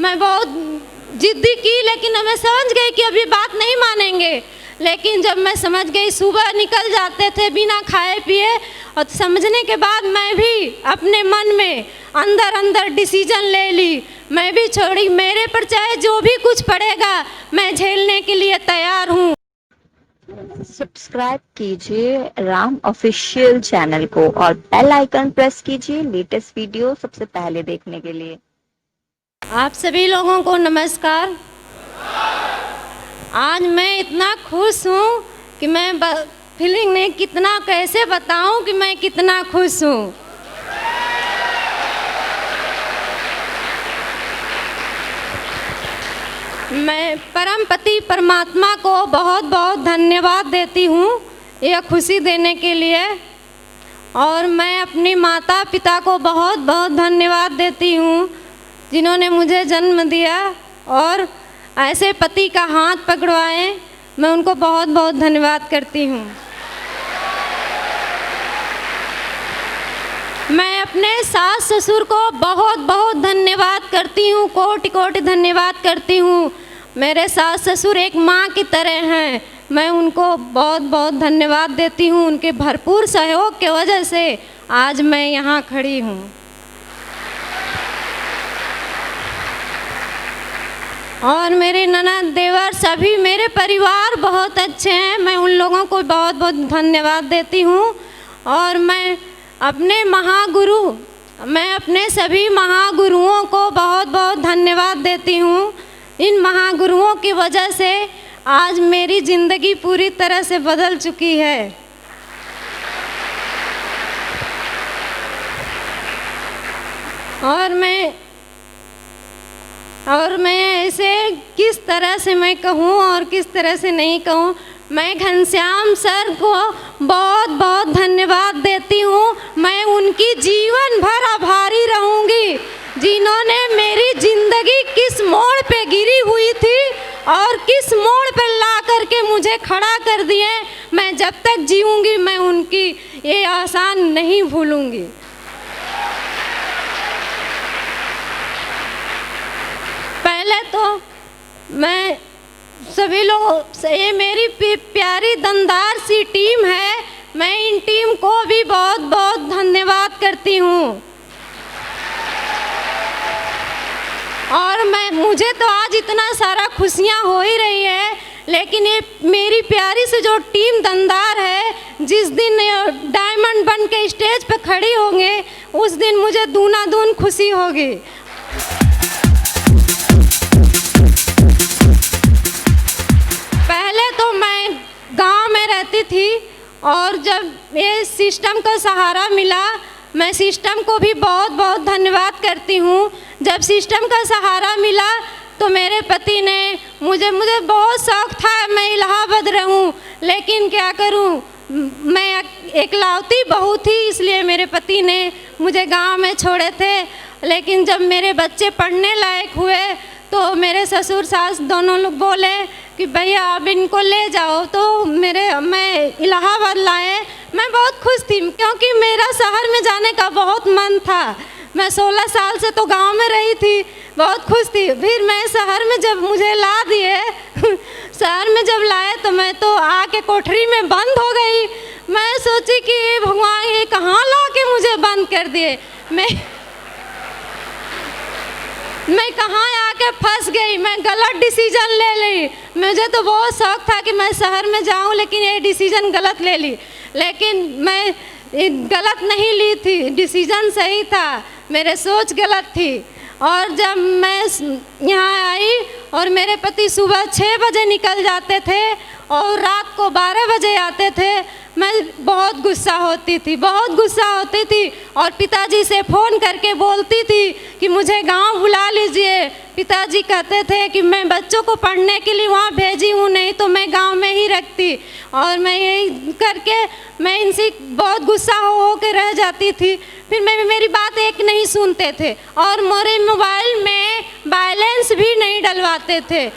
मैं बहुत जिद्दी की, लेकिन मैं समझ गई कि अब ये बात नहीं मानेंगे। लेकिन जब मैं समझ गई, सुबह निकल जाते थे बिना खाए पिए, और समझने के बाद मैं भी अपने मन में अंदर अंदर डिसीजन ले ली, मैं भी छोड़ी। मेरे पर चाहे जो भी कुछ पड़ेगा मैं झेलने के लिए तैयार हूँ। सब्सक्राइब कीजिए राम ऑफिशियल चैनल को और बेल आइकन प्रेस कीजिए लेटेस्ट वीडियो सबसे पहले देखने के लिए। आप सभी लोगों को नमस्कार। आज मैं इतना खुश हूँ कि मैं फीलिंग नहीं कितना कैसे बताऊँ कि मैं कितना खुश हूँ। मैं परमपति परमात्मा को बहुत बहुत धन्यवाद देती हूँ यह खुशी देने के लिए, और मैं अपनी माता पिता को बहुत बहुत धन्यवाद देती हूँ जिन्होंने मुझे जन्म दिया और ऐसे पति का हाथ पकड़वाए। मैं उनको बहुत बहुत धन्यवाद करती हूँ। मैं अपने सास ससुर को बहुत बहुत धन्यवाद करती हूँ, कोटि कोटि धन्यवाद करती हूँ। मेरे सास ससुर एक माँ की तरह हैं। मैं उनको बहुत बहुत धन्यवाद देती हूँ। उनके भरपूर सहयोग की वजह से आज मैं यहाँ खड़ी हूँ। और मेरे ननद देवर सभी मेरे परिवार बहुत अच्छे हैं। मैं उन लोगों को बहुत बहुत धन्यवाद देती हूँ। और मैं अपने सभी महागुरुओं को बहुत बहुत धन्यवाद देती हूँ। इन महागुरुओं की वजह से आज मेरी ज़िंदगी पूरी तरह से बदल चुकी है। और मैं ऐसे किस तरह से मैं कहूँ और किस तरह से नहीं कहूँ। मैं घनश्याम सर को बहुत बहुत धन्यवाद देती हूँ। मैं उनकी जीवन भर आभारी रहूँगी, जिन्होंने मेरी ज़िंदगी किस मोड़ पे गिरी हुई थी और किस मोड़ पर ला करके मुझे खड़ा कर दिए। मैं जब तक जीऊँगी मैं उनकी ये आसान नहीं भूलूँगी। पहले तो मैं सभी लोग, ये मेरी प्यारी दमदार सी टीम है, मैं इन टीम को भी बहुत बहुत धन्यवाद करती हूँ। और मुझे तो आज इतना सारा खुशियाँ हो ही रही है, लेकिन ये मेरी प्यारी सी जो टीम दमदार है, जिस दिन डायमंड बन के स्टेज पे खड़ी होंगे उस दिन मुझे दूना दून खुशी होगी। पहले तो मैं गांव में रहती थी, और जब ये सिस्टम का सहारा मिला, मैं सिस्टम को भी बहुत बहुत धन्यवाद करती हूँ। जब सिस्टम का सहारा मिला तो मेरे पति ने मुझे बहुत शौक़ था मैं इलाहाबाद रहूँ, लेकिन क्या करूँ, मैं एकलौती बहू थी, इसलिए मेरे पति ने मुझे गांव में छोड़े थे। लेकिन जब मेरे बच्चे पढ़ने लायक हुए तो मेरे ससुर सास दोनों लोग बोले कि भैया अब इनको ले जाओ, तो मैं इलाहाबाद लाए। मैं बहुत खुश थी क्योंकि मेरा शहर में जाने का बहुत मन था। मैं 16 साल से तो गांव में रही थी, बहुत खुश थी। फिर मैं शहर में जब मुझे ला दिए शहर में जब लाए तो मैं तो आके कोठरी में बंद हो गई। मैं सोची कि भगवान ये कहाँ ला के मुझे बंद कर दिए, मैं कहाँ आके फंस गई। मैं गलत डिसीजन ले ली। मुझे तो बहुत शौक़ था कि मैं शहर में जाऊँ, लेकिन ये डिसीजन गलत ले ली। लेकिन मैं गलत नहीं ली थी, डिसीजन सही था, मेरे सोच गलत थी। और जब मैं यहाँ आई और मेरे पति सुबह 6 बजे निकल जाते थे और रात को 12 बजे आते थे, मैं बहुत गुस्सा होती थी और पिताजी से फ़ोन करके बोलती थी कि मुझे गांव बुला लीजिए। पिताजी कहते थे कि मैं बच्चों को पढ़ने के लिए वहाँ भेजी हूँ, नहीं तो मैं गांव में ही रखती। और मैं यही करके मैं इनसे बहुत गुस्सा हो के रह जाती थी। फिर मेरी बात एक नहीं सुनते थे और मेरे मोबाइल में बैलेंस भी नहीं डलवाते थे।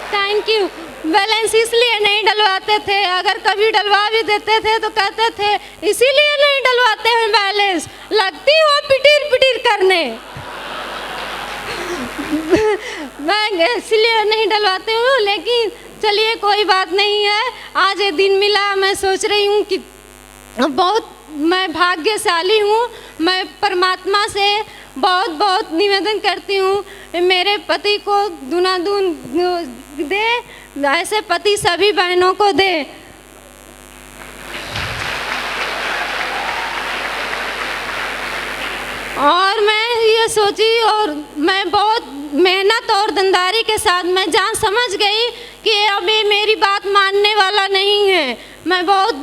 Thank you. बैलेंस इसलिए नहीं डलवाते थे, अगर कभी डलवा भी देते थे तो कहते थे इसीलिए नहीं डलवाते हैं बैलेंस, लगती हो पिटीर पिटीर करने। मैं इसलिए नहीं डलवाती हूँ, लेकिन चलिए कोई बात नहीं है। आज ये दिन मिला, मैं सोच रही हूँ कि बहुत मैं भाग्यशाली हूँ। मैं परमात्मा से बहुत बहुत निवेदन करती हूँ मेरे पति को दूना-दून दे, ऐसे पति सभी बहनों को दे। और मैं ये सोची और मैं बहुत मेहनत और दमदारी के साथ मैं जान समझ गई कि अब ये मेरी बात मानने वाला नहीं है। मैं बहुत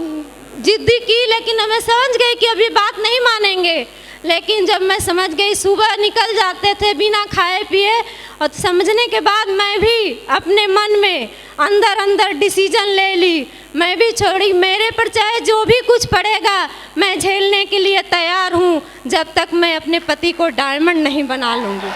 जिद्दी की, लेकिन मैं समझ गई कि अब ये बात नहीं मानेंगे। लेकिन जब मैं समझ गई, सुबह निकल जाते थे बिना खाए पिए, और समझने के बाद मैं भी अपने मन में अंदर अंदर डिसीजन ले ली, मैं भी छोड़ी। मेरे पर चाहे जो भी कुछ पड़ेगा मैं झेलने के लिए तैयार हूँ, जब तक मैं अपने पति को डायमंड नहीं बना लूँगी।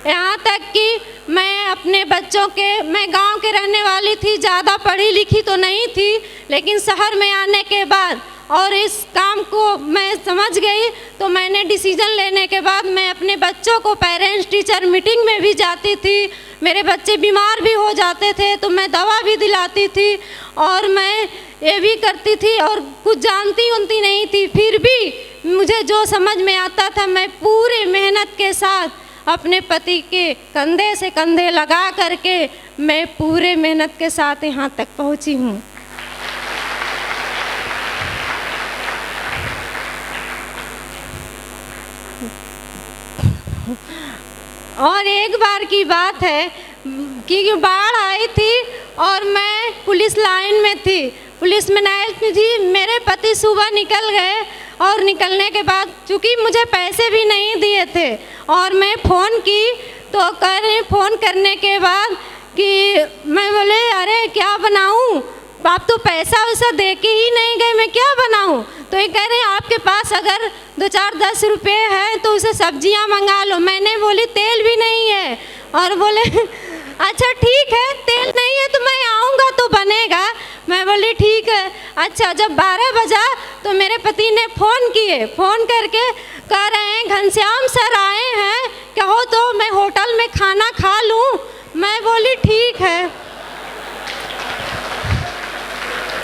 यहाँ तक कि मैं अपने बच्चों के, मैं गांव के रहने वाली थी, ज़्यादा पढ़ी लिखी तो नहीं थी, लेकिन शहर में आने के बाद और इस काम को मैं समझ गई, तो मैंने डिसीजन लेने के बाद मैं अपने बच्चों को पेरेंट्स टीचर मीटिंग में भी जाती थी। मेरे बच्चे बीमार भी हो जाते थे तो मैं दवा भी दिलाती थी, और मैं ये भी करती थी, और कुछ जानती उनती नहीं थी, फिर भी मुझे जो समझ में आता था मैं पूरे मेहनत के साथ अपने पति के कंधे से कंधे लगा करके मैं पूरे मेहनत के साथ यहाँ तक पहुँची हूँ। और एक बार की बात है कि बाढ़ आई थी और मैं पुलिस लाइन में थी, पुलिस में नाइट में थी। मेरे पति सुबह निकल गए, और निकलने के बाद चूँकि मुझे पैसे भी नहीं दिए थे, और मैं फ़ोन की तो कह रहे, फ़ोन करने के बाद कि मैं बोले अरे क्या बनाऊँ, आप तो पैसा वैसा दे के ही नहीं गए, मैं क्या बनाऊँ। तो ये कह रहे हैं आपके पास अगर 2-4-10 रुपये हैं तो उसे सब्जियां मंगा लो। मैंने बोली तेल भी नहीं है, और बोले अच्छा ठीक है, तेल नहीं है तो मैं आऊँगा तो बनेगा। मैं बोली ठीक है। अच्छा जब 12 बजा तो मेरे पति ने फ़ोन किए, फ़ोन करके कह रहे हैं घनश्याम सर आए हैं, कहो तो मैं होटल में खाना खा लूँ। मैं बोली ठीक है,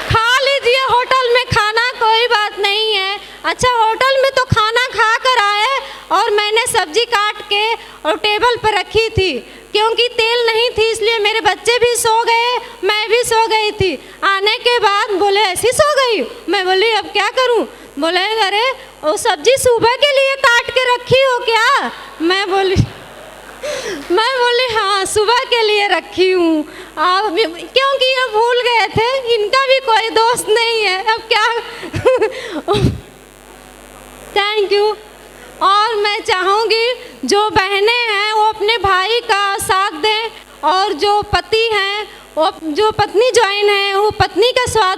खा लीजिए होटल में खाना, कोई बात नहीं है। अच्छा होटल में तो खाना खा कर आए, और मैंने सब्जी काट के और टेबल पर रखी थी, क्योंकि तेल नहीं थी इसलिए मेरे बच्चे भी सो गए, मैं भी सो गई थी। आने के बाद बोले ऐसी सो गई। मैं बोली अब क्या करूं। बोले अरे वो सब्जी सुबह के लिए काट के रखी हो क्या। मैं बोली हाँ सुबह के लिए रखी हूँ, क्योंकि ये भूल गए थे, इनका भी कोई दोस्त नहीं है, अब क्या। Thank you. और मैं चाहूँगी जो बहनें हैं वो अपने भाई का साथ दें, और जो पति हैं वो, जो पत्नी ज्वाइन है वो पत्नी का साथ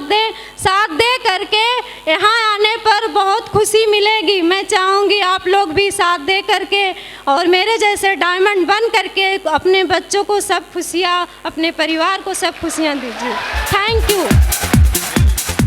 दे करके यहाँ आने पर बहुत खुशी मिलेगी। मैं चाहूँगी आप लोग भी साथ दे करके और मेरे जैसे डायमंड बन करके अपने बच्चों को सब खुशियाँ, अपने परिवार को सब खुशियाँ दीजिए। Thank you.